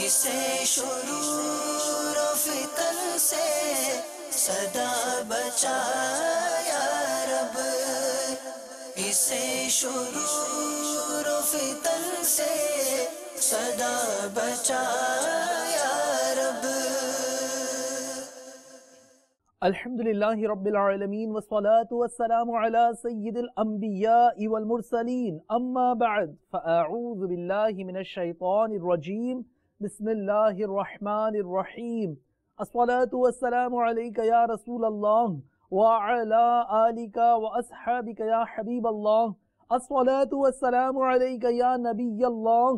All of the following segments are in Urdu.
اسے شرور و فتن سے صدا بچا یا رب، اسے شرور و فتن سے صدا بچا یا رب۔ الحمدللہ رب العالمین والصلاة والسلام علی سید الانبیاء والمرسلین، اما بعد فاعوذ باللہ من الشیطان الرجیم، بسم اللہ الرحمن الرحیم۔ الصلاة والسلام علیک یا رسول اللہ وعلی آلک واصحابک یا حبیب اللہ، الصلاة والسلام علیک یا نبی اللہ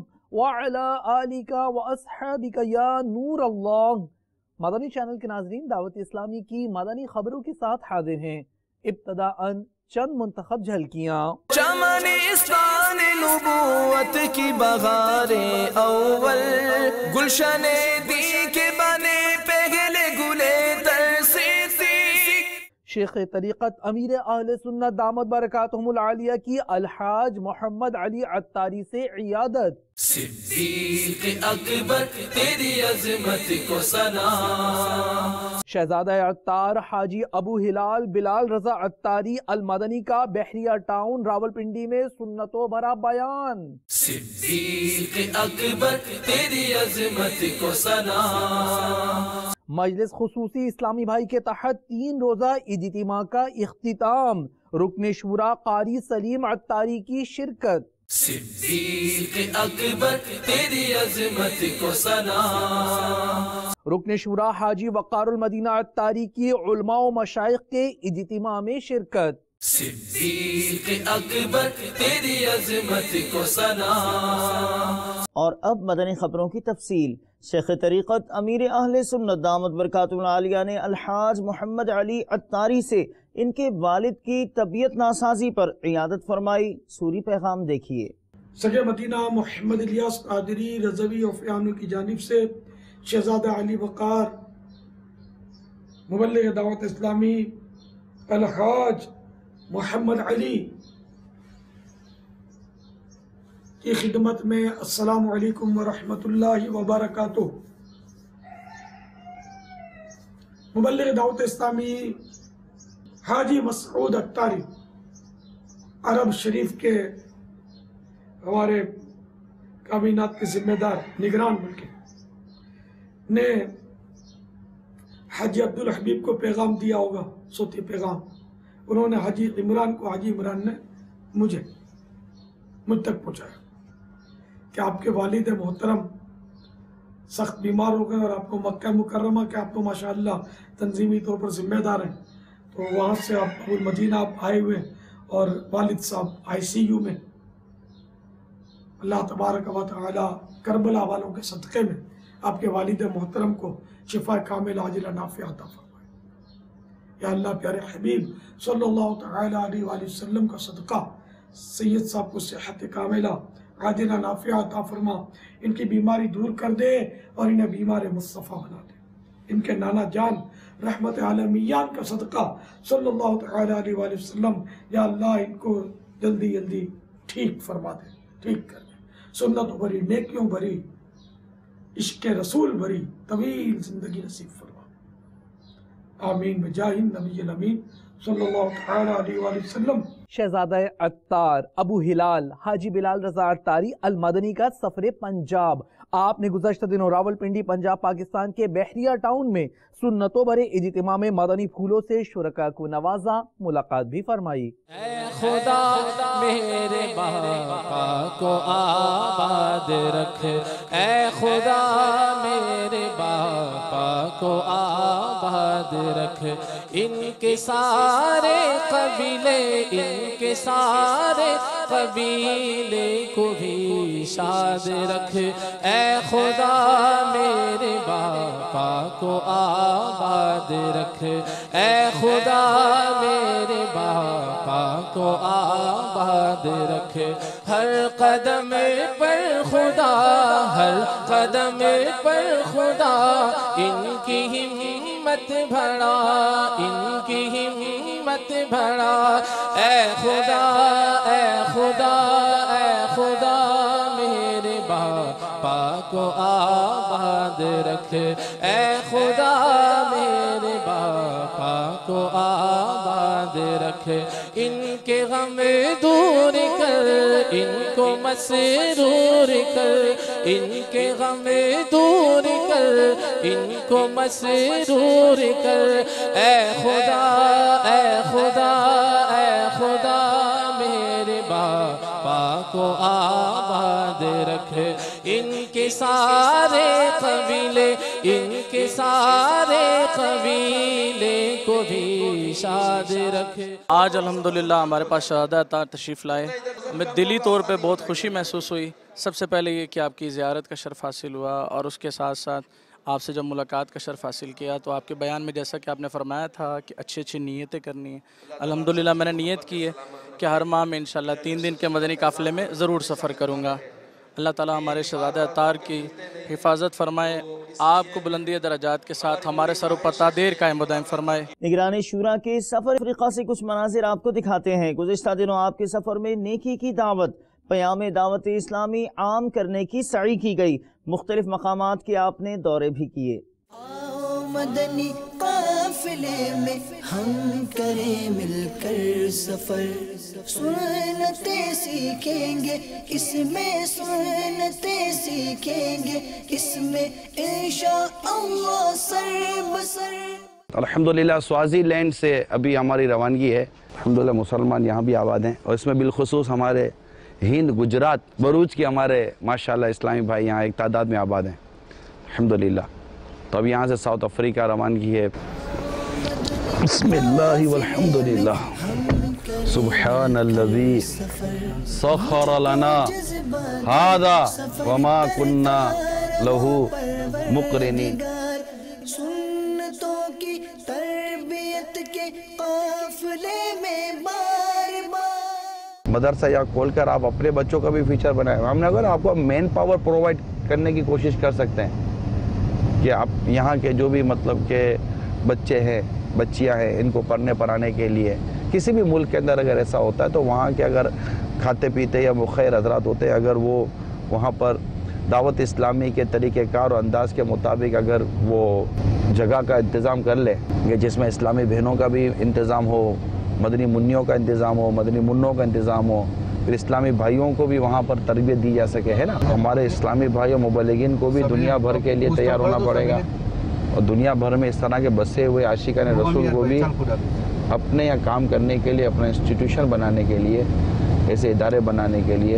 وعلی آلک واصحابک یا نور اللہ۔ مدنی چینل کے ناظرین، دعوت اسلامی کی مدنی خبروں کے ساتھ حاضر ہیں۔ ابتداءً چند منتخب جھلکیاں۔ چمنستان نبوت کی بہاریں اول، گلشن دی کے بنے پہلے گلے ترسیتی۔ شیخ طریقت امیر اہل سنت دامت برکاتہم العالیہ کی الحاج محمد علی عطاری سے عیادت۔ صدیق اکبر تیری عظمت کو سلام۔ شہزادہ عطار حاجی ابو ہلال بلال رضا عطاری المدنی کا بحریہ ٹاؤن راولپنڈی میں سنتوں بھرا بیان۔ صدیق اکبر تیری عظمت کو سلام۔ مجلس خصوصی اسلامی بھائی کے تحت 3 روزہ اجتماع کا اختتام، رکن شورا قاری سلیم عطاری کی شرکت۔ صدیق اکبر تیری عظمت کو سلام۔ رکن شورا حاجی وقار المدینہ عطاری کی علماء و مشائخ کے اجتماع میں شرکت۔ صدیق اکبر تیری عظمت کو سلام۔ اور اب مدنی خبروں کی تفصیل۔ شیخ طریقت امیر اہل سنت دامت برکاتہم العالیہ نے الحاج محمد علی عطاری سے ان کے والد کی طبیعت ناسازی پر عیادت فرمائی۔ سوری پیغام دیکھیے۔ سگے مدینہ محمد الیاس قادری رضوی عفیانو کی جانب سے شہزادہ علی وقار مبلغ دعوت اسلامی الحاج محمد علی کی خدمت میں السلام علیکم ورحمۃ اللہ وبرکاتہ۔ مبلغ دعوت اسلامی حاجی مسعود عطاری عرب شریف کے ہمارے کابینات کے ذمہ دار نگران ملک نے حاجی عبدالحبیب کو پیغام دیا ہوگا، صوتی پیغام۔ انہوں نے حاجی عمران کو، حاجی عمران نے مجھ تک پہنچایا کہ آپ کے والد محترم سخت بیمار ہو گئے اور آپ کو مکہ مکرمہ کہ آپ تو ماشاءاللہ تنظیمی طور پر ذمہ دار ہیں، تو وہاں سے آپ ابو المدینہ آپ آئے ہوئے اور والد صاحب ICU میں۔ اللہ تبارک و تعالی کربلا والوں کے صدقے میں آپ کے والد محترم کو شفا کامل عاجلہ نافعہ عطا فرمائے۔ یا اللہ پیارے حبیب صلی اللہ تعالی علیہ وآلہ وسلم کا صدقہ سید صاحب کو صحت کاملہ عاجلہ نافعہ عطا فرما، ان کی بیماری دور کر دے اور انہیں بیمار مصطفیٰ بنا دے۔ ان کے نانا جان رحمت عالمیان کا صدقہ صلی اللہ تعالی علیہ وآلہ وسلم، یا اللہ ان کو جلدی جلدی ٹھیک فرما دے، ٹھیک کر دے، سنتوں بھری، نیکیوں بھری، عشق رسول بھری طویل زندگی نصیب فرما، آمین بجاہ النبی الامین صلی اللہ تعالی علیہ وآلہ وسلم۔ شہزادہ عطار ابو ہلال حاجی بلال رضا عطاری المدنی کا سفر پنجاب۔ آپ نے گزشتہ دنوں راولپنڈی پنجاب پاکستان کے بحریہ ٹاؤن میں سنتوں بھرے اجتماع میں مدنی پھولوں سے شرکاء کو نوازا، ملاقات بھی فرمائی۔ اے خدا میرے باپا کو آباد رکھ، اے خدا میرے باپا کو آباد رکھ، ان کے سارے قبیلے، ان کے سارے قبیلے کو بھی شاد رکھ، اے خدا میرے باپا کو آباد رکھ، اے خدا میرے باپا کو آباد رکھ، ہر قدم پر خدا، ہر قدم پر خدا ان کی ہمت بڑھا، ان کی ہمت بڑھا، اے خدا، اے خدا، اے خدا میرے باپا کو آباد رکھ، اے خدا میرے باپا کو آباد رکھ، ان کے غم دور کر، ان کو مسرور کر، ان کے غم دور کر، ان کو مسرور کر، اے خدا اے خدا اے خدا میرے باپا کو آباد رکھ، ان کے سارے قبیلے، ان کے سارے قبیلے کو بھی شاد رکھ۔ آج الحمدللہ ہمارے پاس شہزادہ اطہار تشریف لائے، ہمیں دلی طور پہ بہت خوشی محسوس ہوئی۔ سب سے پہلے یہ کہ آپ کی زیارت کا شرف حاصل ہوا، اور اس کے ساتھ ساتھ آپ سے جب ملاقات کا شرف حاصل کیا تو آپ کے بیان میں جیسا کہ آپ نے فرمایا تھا کہ اچھی اچھی نیتیں کرنی ہیں، الحمدللہ میں نے نیت کی ہے کہ ہر ماہ میں انشاءاللہ 3 دن کے مدنی قافلے میں ضرور سفر کروں گا۔ اللہ تعالیٰ ہمارے شہزادہ اطہار کی حفاظت فرمائے، آپ کو بلندی درجات کے ساتھ ہمارے سر و پتہ دیر قائم و دائم فرمائے۔ نگران شورا کے سفر افریقہ سے کچھ مناظر آپ کو دکھاتے ہیں۔ گزشتہ دنوں آپ کے سفر میں نیکی کی دعوت، پیام دعوت اسلامی عام کرنے کی سعی کی گئی، مختلف مقامات کے آپ نے دورے بھی کیے۔ مدنی قافلے میں ہم کریں مل کر سفر، سنتیں سیکھیں گے اس میں، سنتیں سیکھیں گے اس میں، انشاءاللہ سر بسر۔ الحمدللہ سوازی لینڈ سے ابھی ہماری روانگی ہے۔ الحمدللہ مسلمان یہاں بھی آباد ہیں، اور اس میں بالخصوص ہمارے ہند، گجرات، بروچ کے ہمارے ماشاءاللہ اسلامی بھائی یہاں ایک تعداد میں آباد ہیں الحمدللہ۔ تو اب یہاں سے ساؤتھ افریقہ روانگی ہے۔ بسم اللہ والحمدللہ، سبحان الذی سخر لنا هذا وما كنا له مقرنین۔ سنتوں کی تربیت کے قافلے میں بار بار مدرسہ یا کھول کر آپ اپنے بچوں کا بھی فیچر بنائیں۔ ہم نے اگر آپ کو مین پاور پرووائڈ کرنے کی کوشش کر سکتے ہیں کہ آپ یہاں کے جو بھی مطلب کہ بچے ہیں، بچیاں ہیں، ان کو پڑھنے پڑھانے کے لیے کسی بھی ملک کے اندر اگر ایسا ہوتا ہے تو وہاں کے اگر کھاتے پیتے یا مخیر حضرات ہوتے ہیں، اگر وہ وہاں پر دعوت اسلامی کے طریقہ کار و انداز کے مطابق اگر وہ جگہ کا انتظام کر لے کہ جس میں اسلامی بہنوں کا بھی انتظام ہو، مدنی منیوں کا انتظام ہو، مدنی منوں کا انتظام ہو، پھر اسلامی بھائیوں کو بھی وہاں پر تربیت دی جا سکے، ہے نا۔ ہمارے اسلامی بھائیوں مبلغین کو بھی دنیا بھر کے لیے تیار ہونا پڑے گا، اور دنیا بھر میں اس طرح کے بسے ہوئے عاشقان رسول کو بھی اپنے یہاں کام کرنے کے لیے، اپنا انسٹیٹیوشن بنانے کے لیے، ایسے ادارے بنانے کے لیے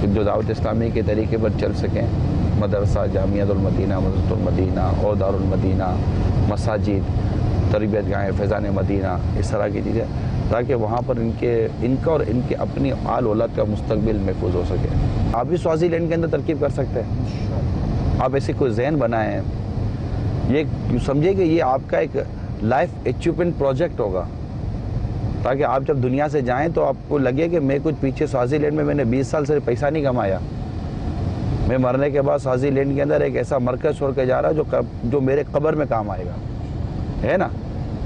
جو دعوت اسلامی کے طریقے پر چل سکیں، مدرسہ، جامعۃ المدینہ، مدرسۃ المدینہ اور دار المدینہ، مساجد، تربیت گاہیں، فیضان مدینہ، اس طرح کی چیزیں، تاکہ وہاں پر ان کا اور ان کے اپنی آل اولاد کا مستقبل محفوظ ہو سکے۔ آپ بھی سوازی لینڈ کے اندر ترکیب کر سکتے ہیں، آپ ایسی کوئی ذہن بنائیں، یہ سمجھے کہ یہ آپ کا ایک لائف اچیومنٹ پروجیکٹ ہوگا، تاکہ آپ جب دنیا سے جائیں تو آپ کو لگے کہ میں کچھ پیچھے سوازی لینڈ میں نے 20 سال سے پیسہ نہیں کمایا، میں مرنے کے بعد سوازی لینڈ کے اندر ایک ایسا مرکز چھوڑ کے جا رہا جو میرے قبر میں کام آئے گا، ہے نا۔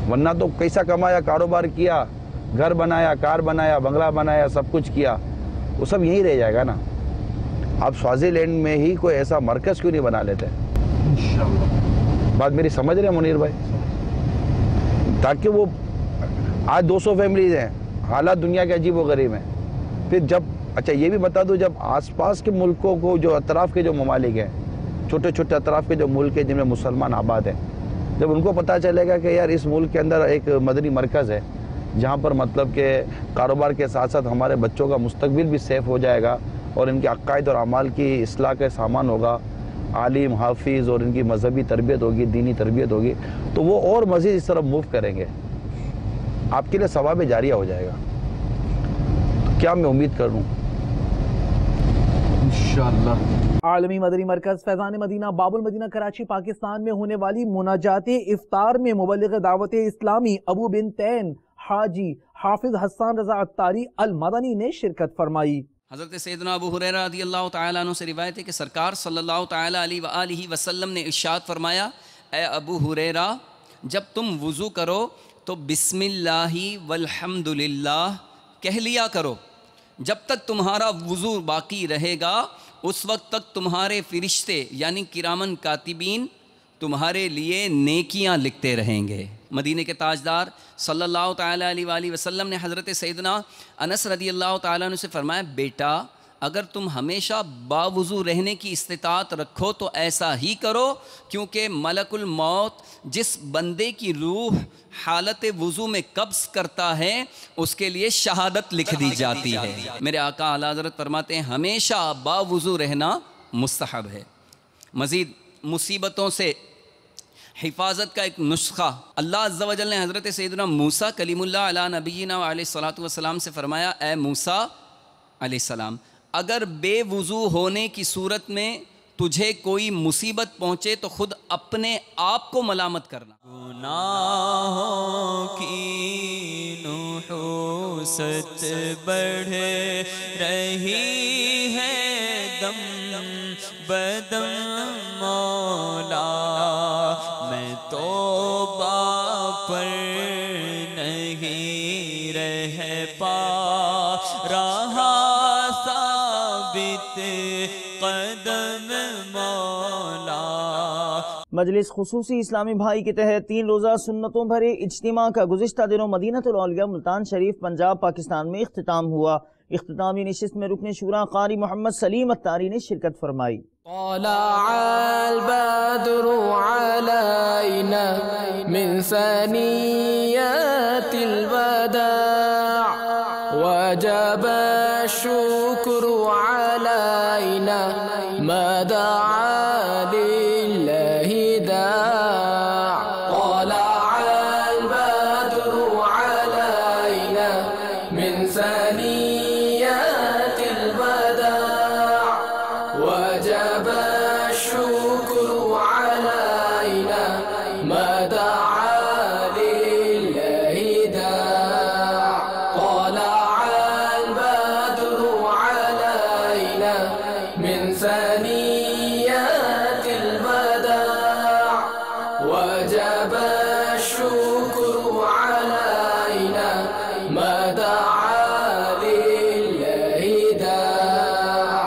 ورنہ تو کیسا کمایا، کاروبار کیا، گھر بنایا، کار بنایا، بنگلہ بنایا، سب کچھ کیا، وہ سب یہیں رہ جائے گا نا۔ آپ سوازی لینڈ میں ہی کوئی ایسا مرکز کیوں نہیں بنا لیتے؟ بات میری سمجھ رہے ہیں منیر بھائی؟ تاکہ وہ آج 200 فیملیز ہیں، حالات دنیا کے عجیب و غریب ہیں، پھر جب اچھا یہ بھی بتا دو، جب آس پاس کے ملکوں کو، جو اطراف کے جو ممالک ہیں، چھوٹے چھوٹے اطراف کے جو ملک ہیں جن میں مسلمان آباد ہیں، جب ان کو پتہ چلے گا کہ یار اس ملک کے اندر ایک مدنی مرکز ہے جہاں پر مطلب کہ کاروبار کے ساتھ ساتھ ہمارے بچوں کا مستقبل بھی سیف ہو جائے گا اور ان کے عقائد اور اعمال کی اصلاح کا سامان ہوگا، عالم، حافظ، اور ان کی مذہبی تربیت ہوگی، دینی تربیت ہوگی، تو وہ اور مزید اس طرف موو کریں گے، آپ کے لیے ثواب جاریہ ہو جائے گا۔ تو کیا میں امید کروں انشاءاللہ۔ عالمی مدنی مرکز فیضان مدینہ باب المدینہ کراچی پاکستان میں ہونے والی مناجات افطار میں مبلغ دعوت اسلامی ابو بنتین حاجی حافظ حسان رضا عطاری المدنی نے شرکت فرمائی۔ حضرت سیدنا ابو ہریرہ رضی اللہ تعالیٰ عنہ سے روایت ہے کہ سرکار صلی اللہ تعالیٰ علیہ وآلہ وسلم نے ارشاد فرمایا، اے ابو ہریرہ، جب تم وضو کرو تو بسم اللہ والحمدللہ کہہ لیا کرو، جب تک تمہارا وضو باقی رہے گا اس وقت تک تمہارے فرشتے یعنی کرامن کاتبین تمہارے لیے نیکیاں لکھتے رہیں گے۔ مدینہ کے تاجدار صلی اللہ تعالیٰ علیہ وآلہ وسلم نے حضرت سیدنا انس رضی اللہ تعالیٰ عنہ سے فرمایا، بیٹا اگر تم ہمیشہ باوضو رہنے کی استطاعت رکھو تو ایسا ہی کرو، کیونکہ ملک الموت جس بندے کی روح حالت وضو میں قبض کرتا ہے اس کے لیے شہادت لکھ دی جاتی ہے۔ میرے آقا اعلیٰ حضرت فرماتے ہیں ہمیشہ باوضو رہنا مستحب ہے۔ مزید مصیبتوں سے حفاظت کا ایک نسخہ اللہ عز و جل نے حضرت سیدنا موسیٰ کلیم اللہ علیہ نبینا علیہ الصلوۃ والسلام سے فرمایا، اے موسیٰ علیہ السلام اگر بے وضو ہونے کی صورت میں تجھے کوئی مصیبت پہنچے تو خود اپنے آپ کو ملامت کرنا۔ گناہوں کی نحوست بڑھ رہی ہے دم بدم مولا، میں توبہ پر نہیں رہ پا رہا ثابت قدم مولا۔ مجلس خصوصی اسلامی بھائی کے تحت 3 روزہ سنتوں بھرے اجتماع کا گزشتہ دنوں مدینہ الاولیاء ملتان شریف پنجاب پاکستان میں اختتام ہوا۔ اختتامی نشست میں رکن شورا قاری محمد سلیم اتاری نے شرکت فرمائی۔ طلع البدر علينا من ثنيات الوداع وجب الشكر علينا ما دعا لله داع طلع البدر علينا من ثنيات الوداع وجب الشكر علينا ما دعا لله داع طلع البدر علينا من ثنيات الوداع وجب الشكر علينا ما دعا لله داع۔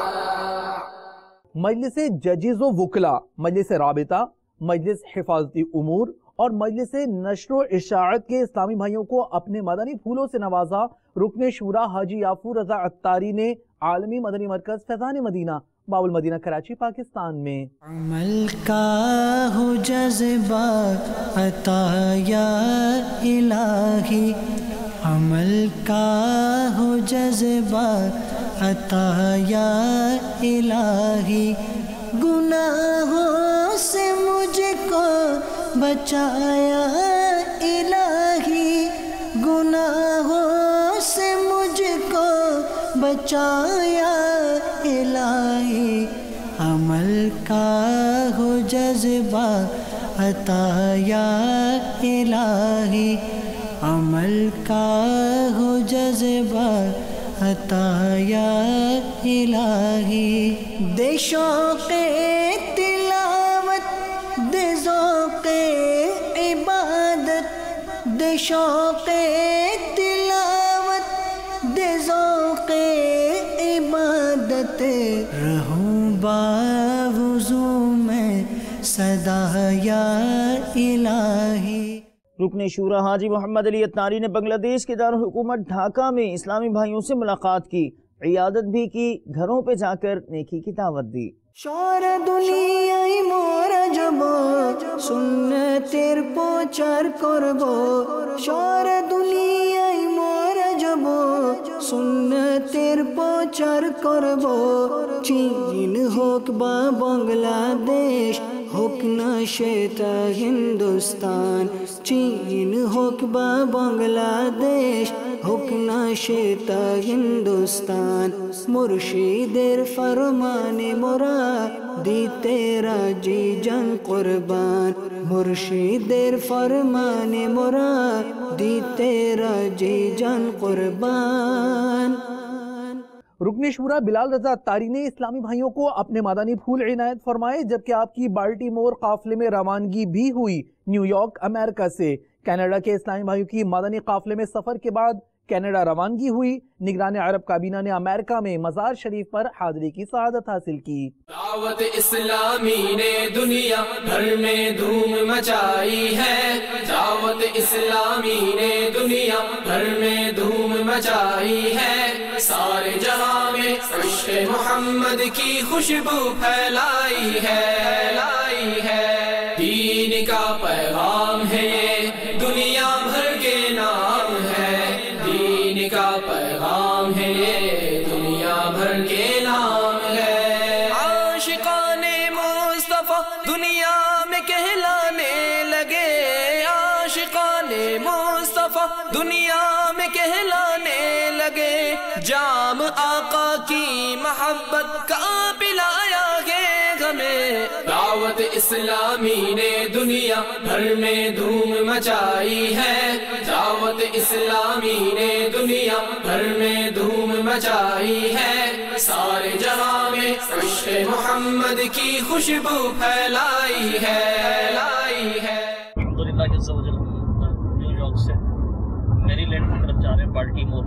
مجلس ججز و وکلا، مجلس رابطہ، مجلس حفاظتی امور اور مجلس نشر و اشاعت کے اسلامی بھائیوں کو اپنے مدنی پھولوں سے نوازا۔ رکن شورا حاجی یافور رضا عطاری نے عالمی مدنی مرکز فیضان مدینہ باب المدینہ کراچی پاکستان میں عمل کا ہو جذبہ عطا یا الہی، عمل کا ہو جذبہ عطا یا الہی، گناہوں سے مجھ کو بچایا الہی، گناہوں سے مجھ کو بچایا الہی، عمل کا ہو جذبہ عطا یا الہی، عمل کا ہو جذبہ عطا یا الہی، دے شوق تلاوت دے ذوق عبادت، دے شوق تلاوت دے ذوق عبادت، رہوں باوضو میں صدا یا الہی۔ رکن شورا حاجی محمد علی اتاری نے بنگلہ دیش کے دارالحکومت ڈھاکہ میں اسلامی بھائیوں سے ملاقات کی، عیادت بھی کی، گھروں پہ جا کر نیکی کی دعوت دی۔ شور دنیا مورا جبو سنتر پوچار کربو، شور دنیا مورا جبو سنتر پوچار کربو، چین ہوک با بنگلہ دیش ہوک نشتا ہندوستان، چین ہوک با بنگلہ دیش ہوک نشتا ہندوستان، مرشدر فرمان مراد دی تیرا جی جان قربان، مرشدر فرمان مراد دی تیرا جی جان قربان۔ رکن شورا بلال رضا عطاری نے اسلامی بھائیوں کو اپنے مدنی پھول عنایت فرمائے، جبکہ آپ کی بالٹی مور قافلے میں روانگی بھی ہوئی۔ نیو یارک امریکہ سے کینیڈا کے اسلامی بھائیوں کی مدنی قافلے میں سفر کے بعد کینیڈا روانگی ہوئی۔ نگران عرب کابینہ نے امریکہ میں مزار شریف پر حاضری کی سعادت حاصل کی۔ دعوت اسلامی نے دنیا بھر میں دھوم مچائی ہے، دعوت اسلامی نے دنیا بھر میں دھوم مچائی ہے، سارے جہاں میں عشق محمد کی خوشبو پھیلائی ہے، دین کا پیغام ہے یہ دنیا بھر کے نام ہے، دین کا پیغام ہے یہ دنیا بھر کے نام ہے، عاشقان مصطفیٰ دنیا میں کہلانے لگے، عاشقان مصطفیٰ دنیا میں کہلانے لگے، جام آقا کی محبت کا پلایا گے ہمیں، دعوت اسلامی نے دنیا بھر میں دھوم مچائی ہے، دعوت اسلامی نے دنیا بھر میں دھوم مچائی ہے، سارے جہاں میں عشق محمد کی خوشبو پھیلائی ہے۔ الحمدللہ عز و جل ہم نیو یارک سے میری لینڈ کی طرف جا رہے ہیں، بالٹیمور۔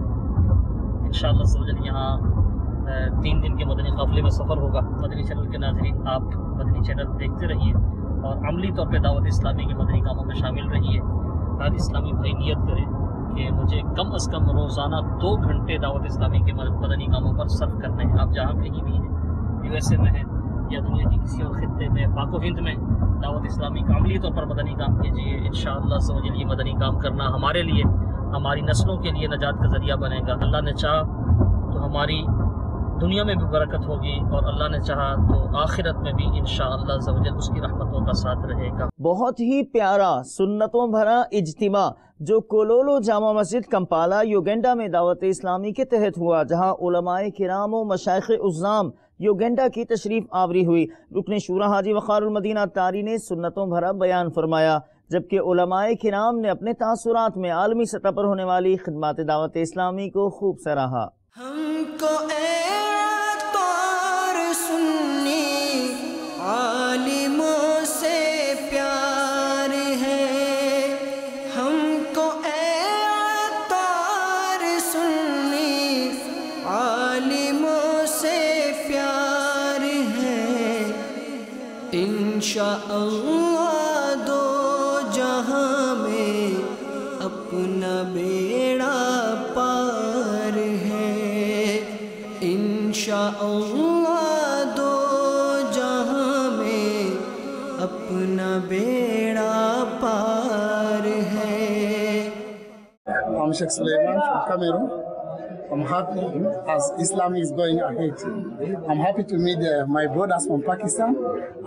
انشاءاللہ عز و جل یہاں 3 دن کے مدنی قافلے میں سفر ہوگا۔ مدنی چینل کے ناظرین، آپ مدنی چینل دیکھتے رہیے اور عملی طور پہ دعوت اسلامی کے مدنی کاموں میں شامل رہیے۔ ہر اسلامی بھائی نیت کرے کہ مجھے کم از کم روزانہ 2 گھنٹے دعوت اسلامی کے مدنی کاموں پر صرف کرنے ہیں۔ آپ جہاں کہیں بھی ہیں، USA میں ہیں یا دنیا کی کسی اور خطے میں، پاک و ہند میں، دعوت اسلامی کا عملی طور پر مدنی کام کیجیے۔ انشاءاللہ عز و جل یہ مدنی کام کرنا ہمارے لیے، ہماری نسلوں کے لیے نجات کا ذریعہ بنے گا۔ اللہ نے چاہا تو ہماری دنیا میں بھی برکت ہوگی، اور اللہ نے چاہا تو آخرت میں بھی انشاءاللہ عز و جل اس کی رحمتوں کا ساتھ رہے گا۔ بہت ہی پیارا سنتوں بھرا اجتماع جو کولولو جامع مسجد کمپالا یوگینڈا میں دعوت اسلامی کے تحت ہوا، جہاں علماء کرام و مشائخ عظام یوگینڈا کی تشریف آوری ہوئی۔ رکن شورا حاجی وقار المدینہ اتاری نے سنتوں بھرا بیان فرمایا، جبکہ علماء کرام نے اپنے تاثرات میں عالمی سطح پر ہونے والی خدمات دعوت اسلامی کو خوب سراہا۔ ہم کو اے طور سنی عالموں سے پیار ہے، ہم کو اے طور سنی عالموں سے پیار ہے، انشاءاللہ دو جہاں میں اپنا بیڑا پار ہے، انشاءاللہ دو جہاں میں اپنا بیڑا پار ہے۔ I'm Sheikh Suleiman from Cameroon. I'm happy as Islam is going ahead. I'm happy to meet my brothers from Pakistan,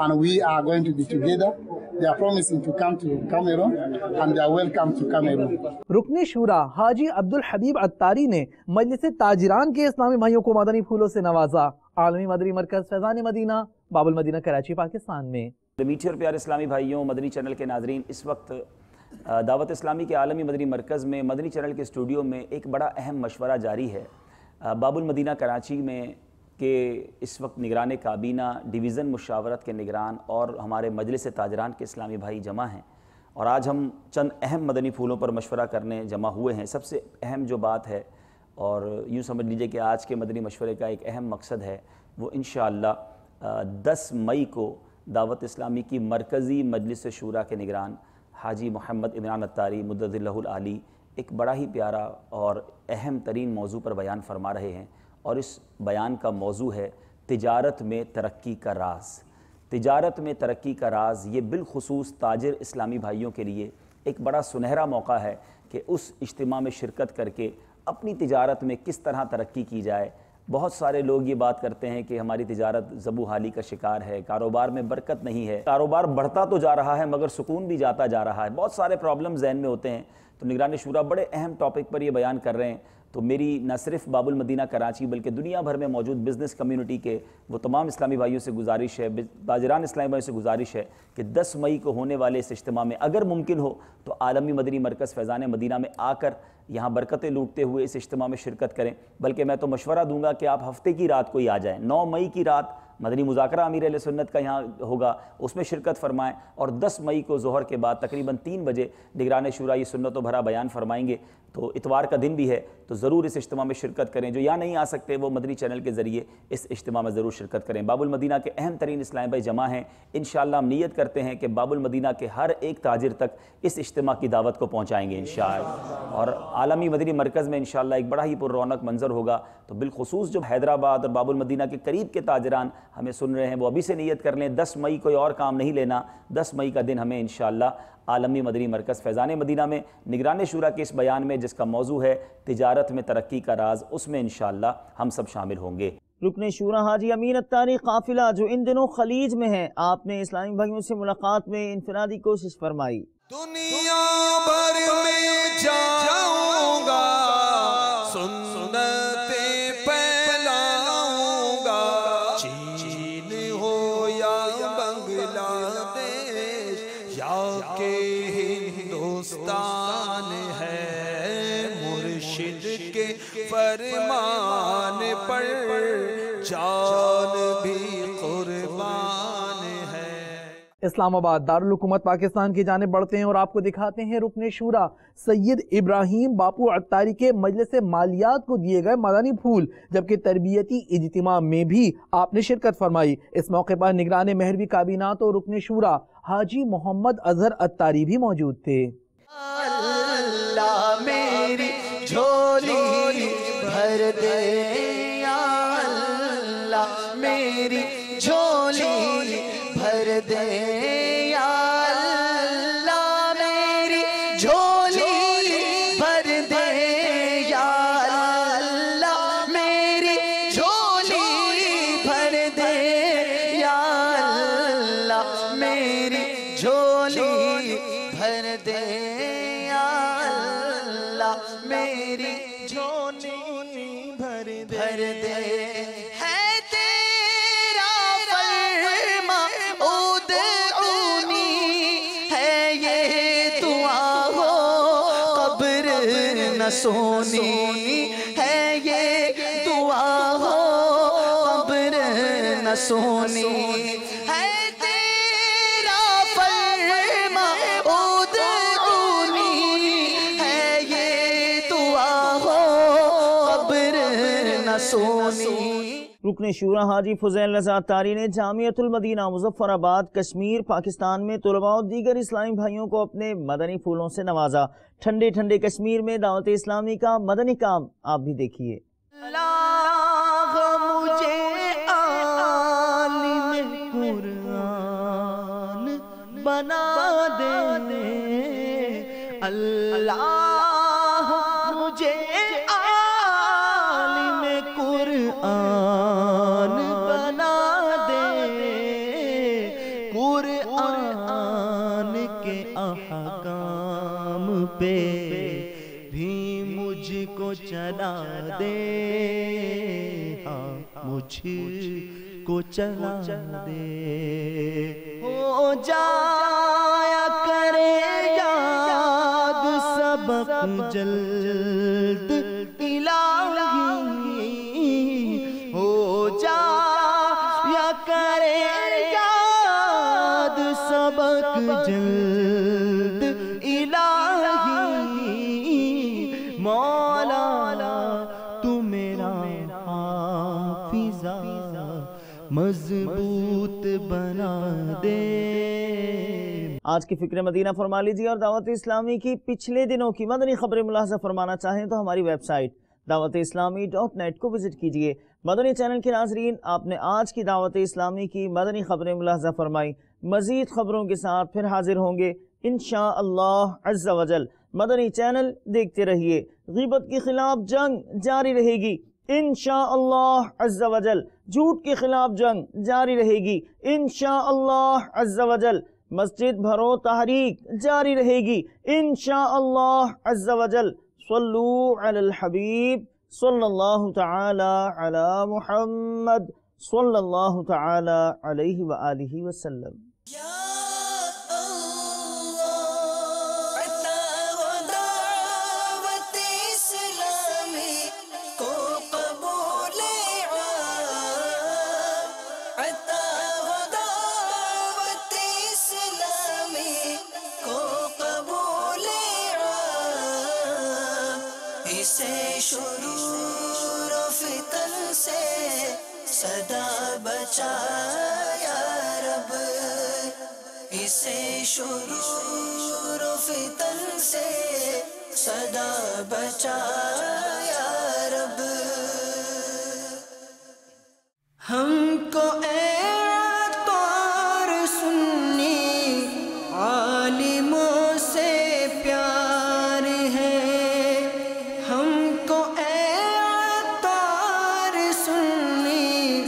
and we are going to be together. They are promising to come to Cameroon, and they are welcome to Cameroon. رکن شورا حاجی عبدالحبیب اتاری نے مجلس تاجران کے اسلامی بھائیوں کو مدنی پھولوں سے نوازا۔ عالمی مدنی مرکز فیضان مدینہ، باب المدینہ، کراچی، پاکستان میں۔ میٹھے اور پیارے اسلامی بھائیوں، مدنی چینل کے ناظرین، اس وقت دعوت اسلامی کے عالمی مدنی مرکز میں مدنی چینل کے اسٹوڈیو میں ایک بڑا اہم مشورہ جاری ہے۔ باب المدینہ کراچی میں کہ اس وقت نگران کابینہ، ڈویژن مشاورت کے نگران اور ہمارے مجلس تاجران کے اسلامی بھائی جمع ہیں، اور آج ہم چند اہم مدنی پھولوں پر مشورہ کرنے جمع ہوئے ہیں۔ سب سے اہم جو بات ہے، اور یوں سمجھ لیجئے کہ آج کے مدنی مشورے کا ایک اہم مقصد ہے، وہ انشاءاللہ 10 مئی کو دعوت اسلامی کی مرکزی مجلس شورا کے نگران حاجی محمد عمران اتاری مدد اللہ العالی ایک بڑا ہی پیارا اور اہم ترین موضوع پر بیان فرما رہے ہیں، اور اس بیان کا موضوع ہے تجارت میں ترقی کا راز۔ تجارت میں ترقی کا راز، یہ بالخصوص تاجر اسلامی بھائیوں کے لیے ایک بڑا سنہرا موقع ہے کہ اس اجتماع میں شرکت کر کے اپنی تجارت میں کس طرح ترقی کی جائے۔ بہت سارے لوگ یہ بات کرتے ہیں کہ ہماری تجارت زبو حالی کا شکار ہے، کاروبار میں برکت نہیں ہے، کاروبار بڑھتا تو جا رہا ہے مگر سکون بھی جاتا جا رہا ہے، بہت سارے پرابلم ذہن میں ہوتے ہیں۔ تو نگران شورا بڑے اہم ٹاپک پر یہ بیان کر رہے ہیں، تو میری نہ صرف باب المدینہ کراچی بلکہ دنیا بھر میں موجود بزنس کمیونٹی کے وہ تمام اسلامی بھائیوں سے گزارش ہے، تاجران اسلامی بھائیوں سے گزارش ہے کہ 10 مئی کو ہونے والے اس اجتماع میں اگر ممکن ہو تو عالمی مدنی مرکز فیضان مدینہ میں آ کر یہاں برکتیں لوٹتے ہوئے اس اجتماع میں شرکت کریں۔ بلکہ میں تو مشورہ دوں گا کہ آپ ہفتے کی رات کو ہی آ جائیں، 9 مئی کی رات مدنی مذاکرہ امیر اہل سنت کا یہاں ہوگا، اس میں شرکت فرمائیں، اور 10 مئی کو ظہر کے بعد تقریباً 3 بجے نگران شورا یہ سنت و بھرا بیان فرمائیں گے، تو اتوار کا دن بھی ہے، تو ضرور اس اجتماع میں شرکت کریں۔ جو یہاں نہیں آ سکتے وہ مدنی چینل کے ذریعے اس اجتماع میں ضرور شرکت کریں۔ باب المدینہ کے اہم ترین اسلام بھائی جمع ہیں، انشاءاللہ ہم نیت کرتے ہیں کہ باب المدینہ کے ہر ایک تاجر تک اس اجتماع کی دعوت کو پہنچائیں گے انشاءاللہ، اور عالمی مدنی مرکز میں انشاءاللہ ایک بڑا ہی پر رونق منظر ہوگا۔ تو بالخصوص جو حیدرآباد اور باب المدینہ کے قریب کے تاجران ہمیں سن رہے ہیں وہ ابھی سے نیت کر لیں، 10 مئی کوئی اور کام نہیں لینا، 10 مئی کا دن ہمیں انشاءاللہ عالمی مدنی مرکز فیضان مدینہ میں نگران شورا کے اس بیان میں، جس کا موضوع ہے تجارت میں ترقی کا راز، اس میں انشاءاللہ ہم سب شامل ہوں گے۔ رکن شورا حاجی امین اتاری قافلہ جو ان دنوں خلیج میں ہے، آپ نے اسلامی بھائیوں سے ملاقات میں انفرادی کوشش فرمائی۔ دنیا بھر میں جاؤں گا، سنتیں پھیلاؤں گا، چین ہو یا بنگلہ دیش یا کہ ہندوستان ہے، مرشد کے فرمان پر جان بھی قربان ہے۔ اسلام آباد دارالحکومت پاکستان کی جانب بڑھتے ہیں اور آپ کو دکھاتے ہیں رکن شورا سید ابراہیم باپو عطاری کے مجلس مالیات کو دیے گئے مدنی پھول، جبکہ تربیتی اجتماع میں بھی آپ نے شرکت فرمائی۔ اس موقع پر نگران مہروی کابینات اور رکن شورا حاجی محمد اظہر عطاری بھی موجود تھے۔ اللہ میری جھولی بھر دے، یا اللہ میری جھولی بھر دے، یا اللہ میری جھولی بھر دے، یا اللہ میری جھولی بھر دے، یا اللہ میری جھولی بھر دے، یا اللہ میری جھولی بھر دے۔ ہے تیرا فرما ادعونی، ہے یہ دعا ہو قبر نہ سونی، ہے یہ دعا ہو قبر نہ سونی، ہے تیرا فرما ادعونی، ہے یہ دعا ہو قبر نہ سونی۔ رکن شورا حاجی فضیل رضا عطاری نے جامعۃ المدینہ مظفر آباد کشمیر پاکستان میں طلباء و دیگر اسلامی بھائیوں کو اپنے مدنی پھولوں سے نوازا۔ ٹھنڈے ٹھنڈے کشمیر میں دعوت اسلامی کا مدنی کام آپ بھی دیکھیے۔ اللہ مجھے عالم قرآن بنا دے، اللہ مجھے عالم قرآن بنا دے، قرآن کے احکام پہ بھی مجھ کو چلا دے، ہاں مجھ کو چلا دے۔ ہو جایا کرے یاد سبق جلد الہی، ہو جایا کرے یاد سبق جلد الہی، مولا تو میرا حافظہ مضبوط بنا دے۔ آج کی فکر مدینہ فرما لیجیے، اور دعوت اسلامی کی پچھلے دنوں کی مدنی خبریں ملاحظہ فرمانا چاہیں تو ہماری ویب سائٹ dawat-islami.net کو وزٹ کیجیے۔ مدنی چینل کے ناظرین، آپ نے آج کی دعوت اسلامی کی مدنی خبریں ملاحظہ فرمائی، مزید خبروں کے ساتھ پھر حاضر ہوں گے انشاءاللہ عز و جل۔ مدنی چینل دیکھتے رہیے، غیبت کے خلاف جنگ جاری رہے گی انشاءاللہ عز و جل، جھوٹ کے خلاف جنگ جاری رہے گی انشاءاللہ عز و جل، مسجد بھرو تحریک جاری رہے گی انشاءاللہ عز و جل۔ صلو علی الحبیب صلی اللہ تعالی علی محمد صلی اللہ تعالی علیہ وآلہ وسلم۔ کو قبول سے صدا بچا یا رب، اسے شرور و فتن سے صدا بچا یا رب۔ ہم کو اے عطار سنی عالموں سے پیار ہے، ہم کو اے عطار سنی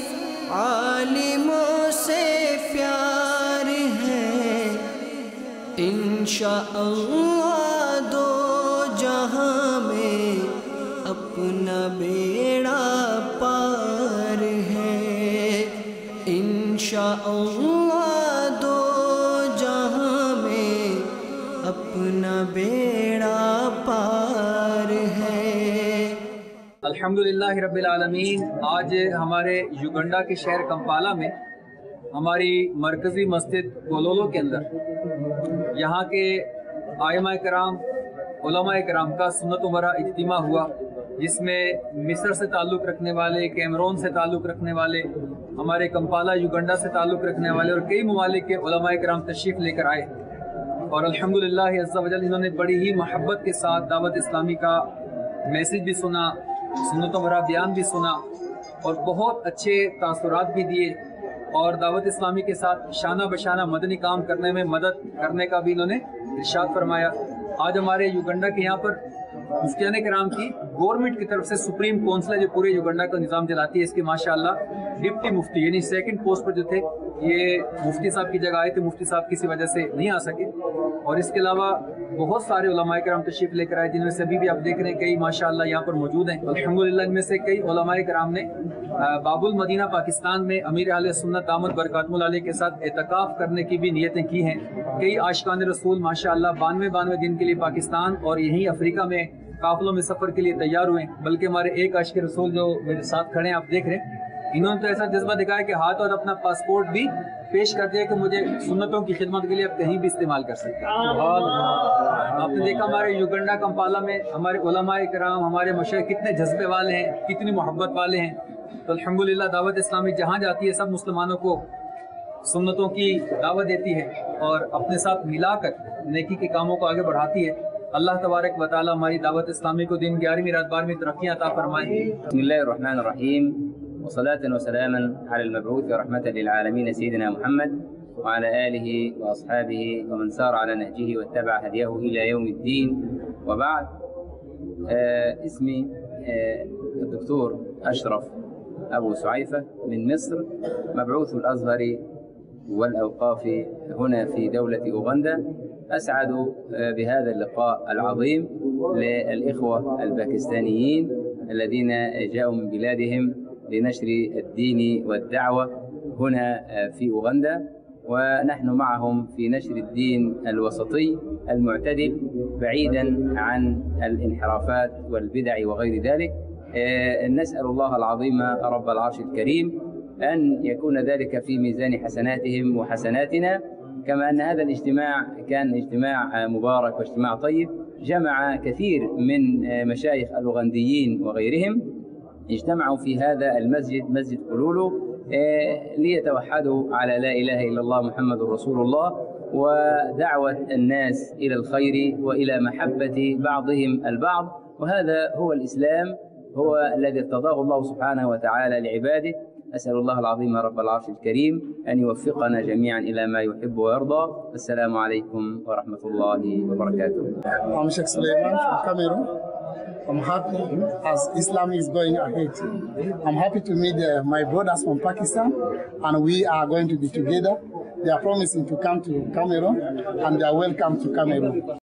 عالموں سے پیار ہے، انشاءاللہ دو جہاں میں اپنا بیڑا پار ہے، انشاءاللہ دو جہاں میں اپنا بیڑا پار ہے۔ الحمدللہ رب العالمین۔ آج ہمارے یوگنڈا کے شہر کمپالا میں ہماری مرکزی مسجد گولولو کے اندر یہاں کے ائمہ کرام، علماء کرام کا سنت و مرا اجتماع ہوا، جس میں مصر سے تعلق رکھنے والے، کیمرون سے تعلق رکھنے والے، ہمارے کمپالا یوگنڈا سے تعلق رکھنے والے اور کئی ممالک کے علماء کرام تشریف لے کر آئے، اور الحمدللہ عز و جل انہوں نے بڑی ہی محبت کے ساتھ دعوت اسلامی کا میسج بھی سنا، سنت و مرا بیان بھی سنا، اور بہت اچھے تاثرات بھی دیے، اور دعوت اسلامی کے ساتھ شانہ بشانہ مدنی کام کرنے میں مدد کرنے کا بھی انہوں نے ارشاد فرمایا۔ آج ہمارے یوگنڈا کے یہاں پر مفتیان کرام کی گورنمنٹ کی طرف سے سپریم کونسل ہے جو پورے یوگنڈا کا نظام چلاتی ہے، اس کے ماشاءاللہ ڈپٹی مفتی یعنی سیکنڈ پوسٹ پر جو تھے یہ مفتی صاحب کی جگہ آئے تھے، مفتی صاحب کسی وجہ سے نہیں آ سکے، اور اس کے علاوہ بہت سارے علماء کرام تشریف لے کر آئے، جن میں سے ابھی بھی آپ دیکھ رہے ہیں کئی ماشاءاللہ یہاں پر موجود ہیں الحمدللہ۔ ان میں سے کئی علماء کرام نے باب المدینہ پاکستان میں امیر اہل سنت دامت برکاتہم العالیہ کے ساتھ اعتکاف کرنے کی بھی نیتیں کی ہیں۔ کئی عاشقان رسول ماشاءاللہ 92 دن کے لیے پاکستان اور یہیں افریقہ میں قافلوں میں سفر کے لیے تیار ہوئے، بلکہ ہمارے ایک عاشق رسول جو میرے ساتھ کھڑے ہیں آپ دیکھ رہے ہیں، انہوں نے تو ایسا جذبہ دکھایا کہ ہاتھ اور اپنا پاسپورٹ بھی پیش کر دیا کہ مجھے سنتوں کی خدمت کے لیے آپ کہیں بھی استعمال کر سکتے ہیں۔ آپ نے دیکھا ہمارے یوگنڈا کمپالا میں ہمارے علماء کرام، ہمارے مشائخ کتنے جذبے والے ہیں، کتنی محبت والے ہیں، تو الحمدللہ دعوت اسلامی جہاں جاتی ہے سب مسلمانوں کو سنتوں کی دعوت دیتی ہے اور اپنے ساتھ ملا کر نیکی کے کاموں کو آگے بڑھاتی ہے۔ اللہ تبارک و تعالی ہماری دعوت اسلامی کو دین 11ویں رات بار میں ترقیاں عطا فرمائے۔ بسم اللہ الرحمن الرحیم، وصلاة وسلاما على المبعوث رحمة للعالمين سيدنا محمد وعلى آله وأصحابه ومن سار على نهجه واتبع هديه إلى يوم الدين، وبعد۔ اسمي الدكتور أشرف أبو سعيفة من مصر، مبعوث الأزهر والأوقاف هنا في دولة أوغندا. أسعد بهذا اللقاء العظيم للإخوة الباكستانيين الذين جاءوا من بلادهم لنشر الدين والدعوة هنا في أوغندا، ونحن معهم في نشر الدين الوسطي المعتدل بعيدا عن الانحرافات والبدع وغير ذلك. نسأل الله العظيم رب العرش الكريم أن يكون ذلك في ميزان حسناتهم وحسناتنا، كما أن هذا الاجتماع كان اجتماع مبارك واجتماع طيب، جمع كثير من مشايخ الأوغنديين وغيرهم، اجتمعوا في هذا المسجد، مسجد قلولو، ليتوحدوا على لا إله إلا الله محمد رسول الله، ودعوة الناس إلى الخير وإلى محبة بعضهم البعض، وهذا هو الإسلام، هو الذي ارتضاه الله سبحانه وتعالى لعباده. أسأل الله العظيم رب العرش الكريم أن يوفقنا جميعا إلى ما يحب ويرضى. السلام عليكم ورحمة الله وبركاته. I'm Sheikh Suleiman from Cameroon. I'm happy as Islam is going ahead. I'm happy to meet my brothers from Pakistan, and we are going to be together. They are promising to come to Cameroon, and they are welcome to Cameroon.